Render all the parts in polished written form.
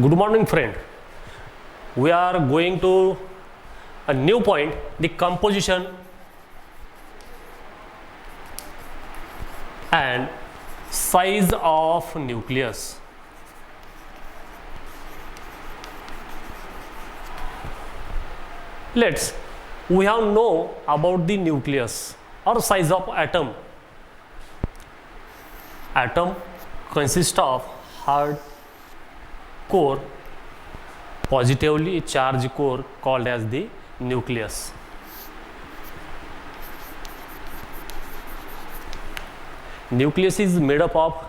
Good morning, friend. We are going to a new point, the composition and size of nucleus. We have know about the nucleus or size of atom. Atom consists of hard core, positively charged core called as the nucleus. Nucleus is made up of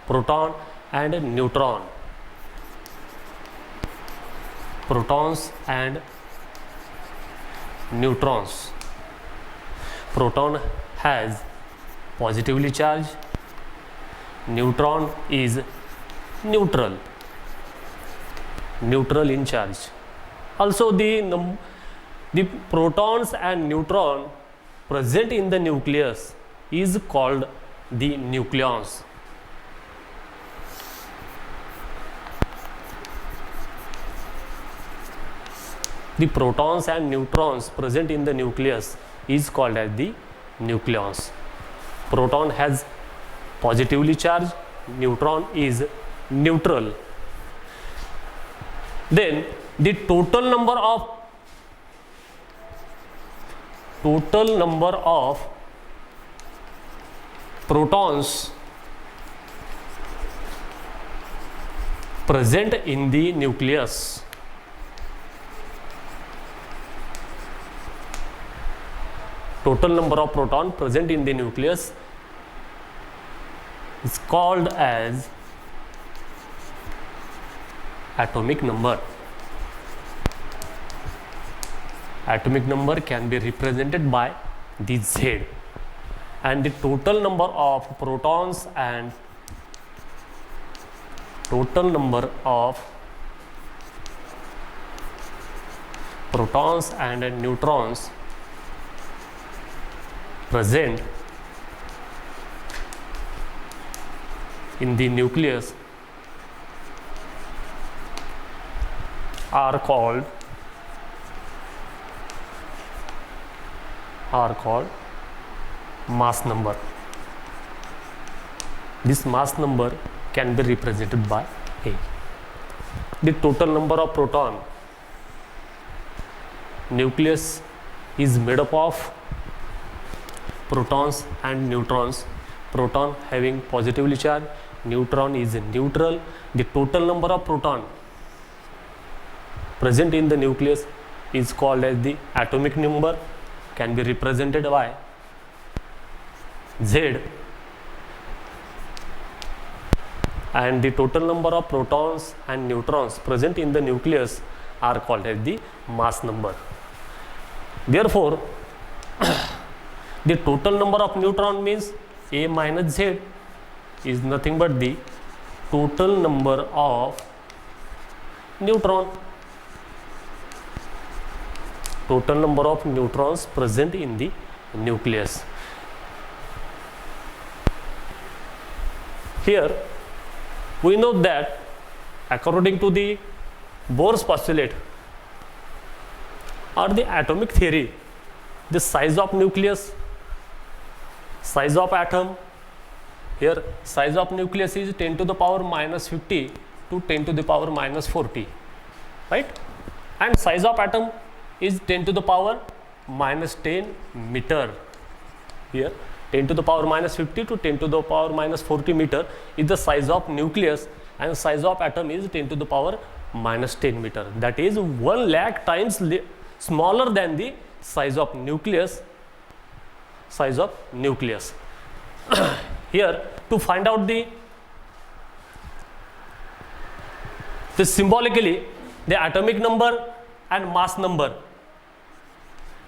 proton and neutron. Protons and neutrons. Proton has positively charged, neutron is neutral in charge. Also the protons and neutron present in the nucleus is called the nucleons. The protons and neutrons present in the nucleus is called as the nucleons. Proton has positively charged, neutron is neutral. Then the total number of protons present in the nucleus is called as atomic number. Atomic number can be represented by the Z, and the total number of protons and neutrons present in the nucleus are called mass number. This mass number can be represented by A. The total number of proton. Nucleus is made up of protons and neutrons. Proton having positively charged, neutron is neutral. The total number of proton present in the nucleus is called as the atomic number, can be represented by Z, and the total number of protons and neutrons present in the nucleus are called as the mass number. Therefore, the total number of neutron means A minus Z is nothing but the total number of neutron. Total number of neutrons present in the nucleus. Here we know that according to the Bohr's postulate or the atomic theory, the size of nucleus, size of atom, here size of nucleus is 10 to the power minus 50 to 10 to the power minus 40, right? And size of atom is 10 to the power minus 10 meter. Here 10 to the power minus 50 to 10 to the power minus 40 meter is the size of nucleus, and size of atom is 10 to the power minus 10 meter. That is 1 lakh times smaller than the size of nucleus. Here to find out the symbolically the atomic number and mass number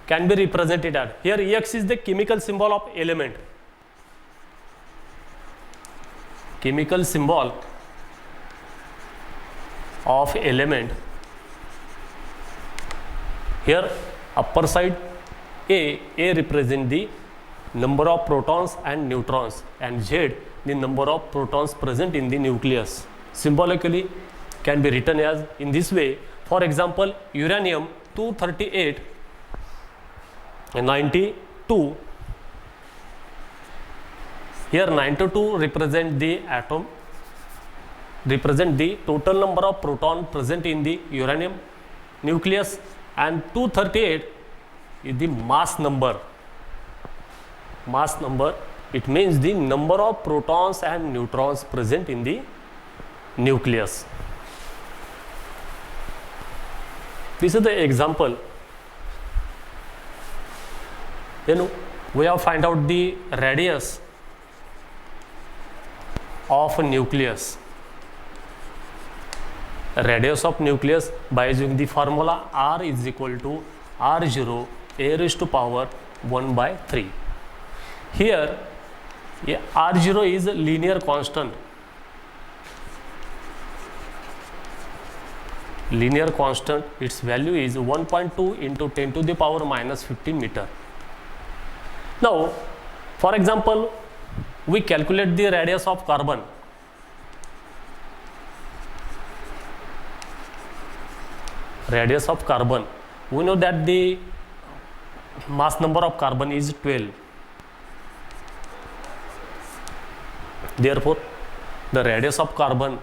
can be represented at. Here Ex is the chemical symbol of element. Chemical symbol of element. Here upper side A represent the number of protons and neutrons, and Z the number of protons present in the nucleus. Symbolically can be written as in this way. For example, uranium 238 and 92. Here 92 represent the atom, represent the total number of proton present in the uranium nucleus, and 238 is the mass number. Mass number, it means the number of protons and neutrons present in the nucleus. This is the example. Then we have find out the radius of a nucleus. Radius of nucleus by using the formula R is equal to R0 a raised to power 1 by 3. Here R0 is a linear constant. Linear constant, its value is 1.2 into 10 to the power minus 15 meter. Now, for example, we calculate the radius of carbon. Radius of carbon, we know that the mass number of carbon is 12. Therefore, the radius of carbon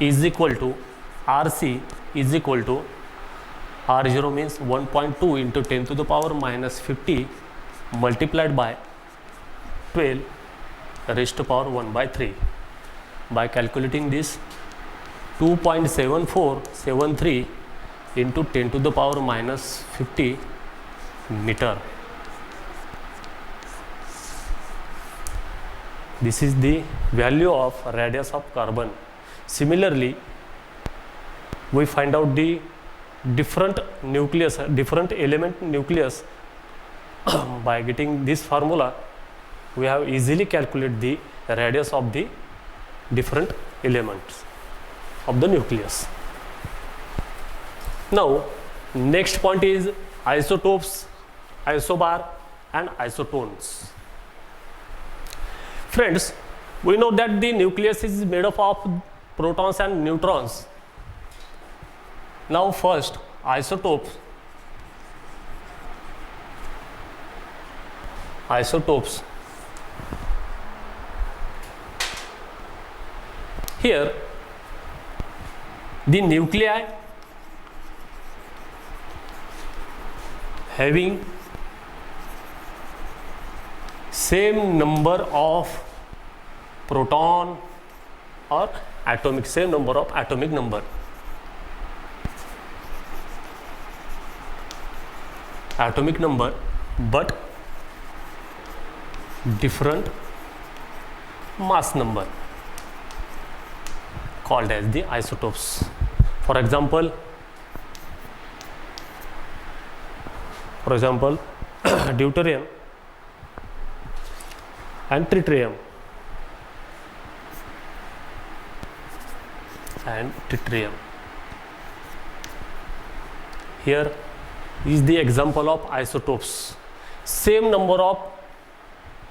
is equal to RC is equal to R0 means 1.2 into 10 to the power minus 50 multiplied by 12 raised to power 1 by 3. By calculating this, 2.7473 into 10 to the power minus 50 meter. This is the value of radius of carbon. Similarly, we find out the different nucleus, different element nucleus. By getting this formula, we have easily calculated the radius of the different elements of the nucleus. Now, next point is isotopes, isobar and isotones. Friends, we know that the nucleus is made up of protons and neutrons. Now first, isotopes. Isotopes. Here, the nuclei having same number of proton or atomic, same number of atomic number. Atomic number, but different mass number, called as the isotopes. For example, deuterium and tritium Here is the example of isotopes. Same number of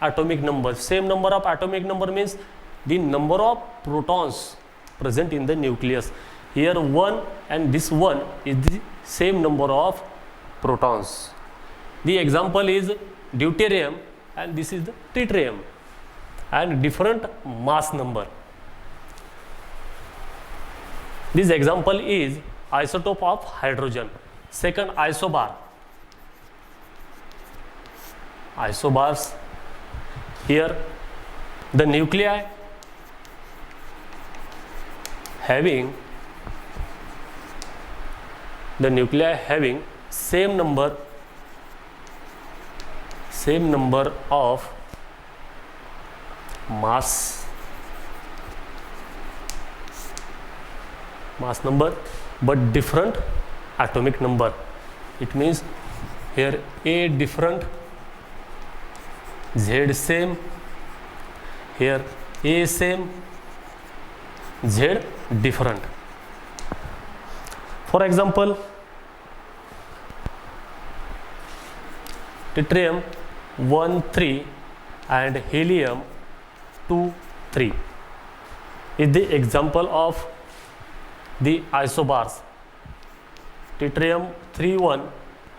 atomic number. Same number of atomic number means the number of protons present in the nucleus. Here 1 and this 1 is the same number of protons. The example is deuterium and this is the tritium, and different mass number. This example is isotope of hydrogen. Second, isobar. Isobars, here the nuclei having same number of mass number, but different atomic number. It means here A different, Z same, here A same, Z different. For example, tritium 1 3 and helium 2 3. is the example of the isobars tritium 3 1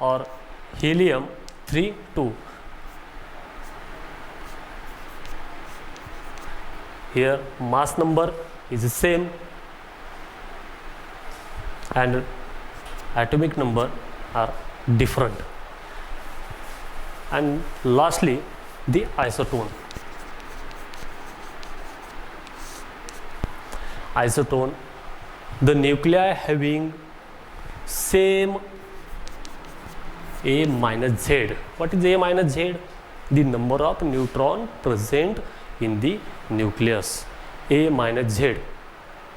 or helium 3 2. Here mass number is the same and atomic number are different. And lastly, the isotone. Isotone, the nuclei having same A minus Z. What is A minus Z? The number of neutron present in the nucleus. A minus Z,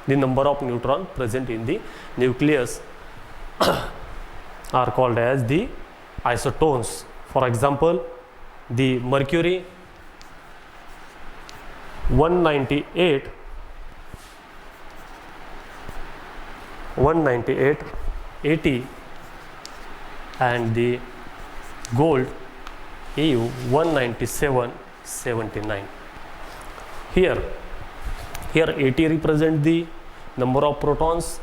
the number of neutron present in the nucleus are called as the isotones. For example, the mercury 198 80 and the gold Au 197 79. Here 80 represent the number of protons,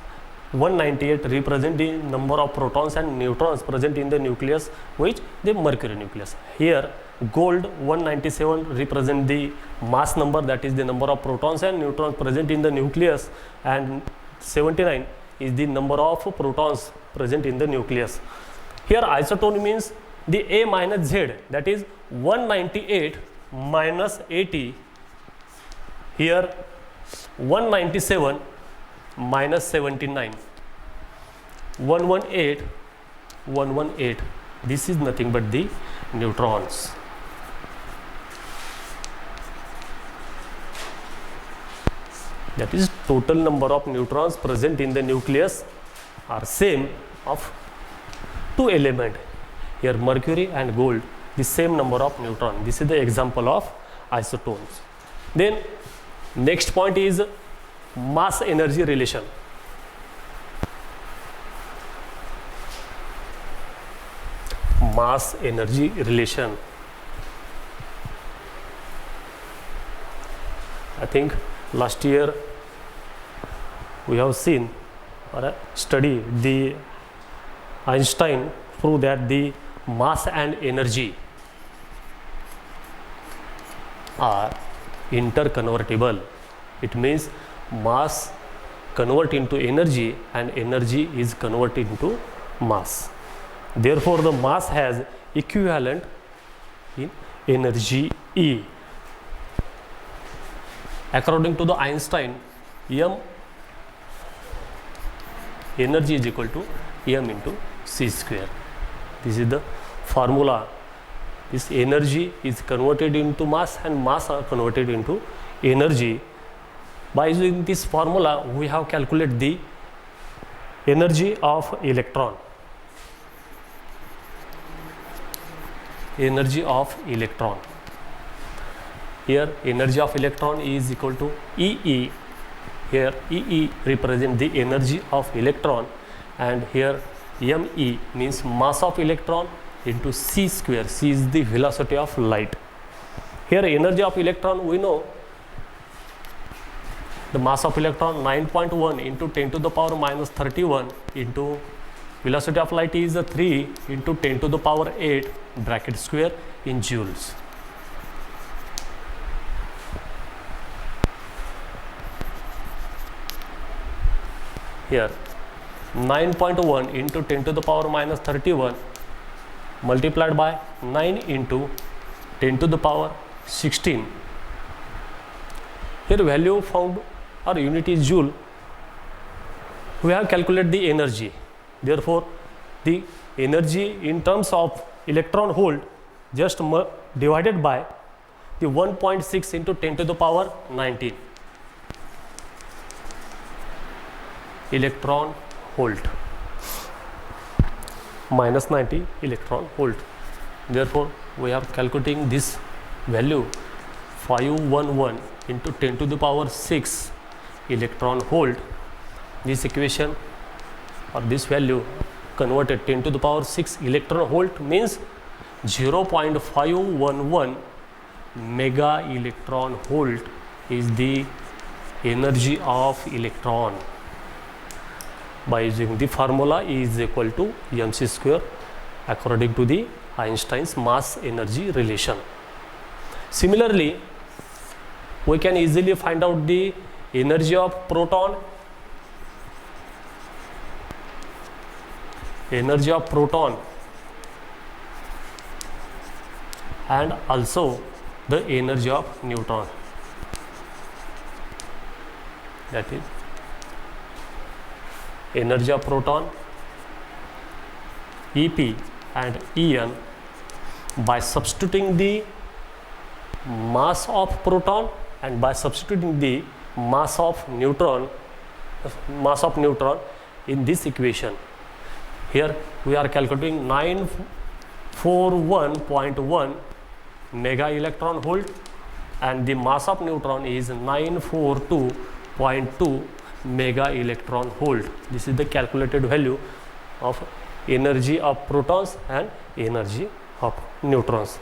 198 represent the number of protons and neutrons present in the nucleus, which the mercury nucleus. Here gold 197 represent the mass number, that is the number of protons and neutrons present in the nucleus, and 79 is the number of protons present in the nucleus. Here isotone means the A minus Z, that is 198 minus 80. Here 197 minus 79, 118. This is nothing but the neutrons. That is total number of neutrons present in the nucleus are same of two elements. Here mercury and gold, the same number of neutrons. This is the example of isotones. Then next point is mass energy relation. Mass energy relation. I think last year we have seen or studied the Einstein proved that the mass and energy are interconvertible. It means mass convert into energy and energy is converted into mass. Therefore the mass has equivalent in energy E. According to the Einstein, M energy is equal to M into C square. This is the formula. This energy is converted into mass and mass are converted into energy. By using this formula, we have calculated the energy of electron. Energy of electron. Here energy of electron is equal to EE. Here EE represents the energy of electron, and here ME means mass of electron into C square. C is the velocity of light. Here energy of electron, we know the mass of electron 9.1 into 10 to the power minus 31 into velocity of light is 3 into 10 to the power 8 bracket square in joules. Here 9.1 into 10 to the power minus 31 multiplied by 9 into 10 to the power 16. Here value found or unit is joule. We have calculated the energy. Therefore the energy in terms of electron volt just divided by the 1.6 into 10 to the power 19 electron volt minus 90 electron volt. Therefore we are calculating this value 511 into 10 to the power 6 electron volt. This equation or this value converted 10 to the power 6 electron volt means 0.511 mega electron volt is the energy of electron by using the formula E is equal to mc square according to the Einstein's mass energy relation. Similarly, we can easily find out the energy of proton, and also the energy of neutron, that is energy of proton EP and En by substituting the mass of proton and by substituting the mass of neutron in this equation. Here we are calculating 941.1 mega electron volt and the mass of neutron is 942.2 mega electron volt. This is the calculated value of energy of protons and energy of neutrons.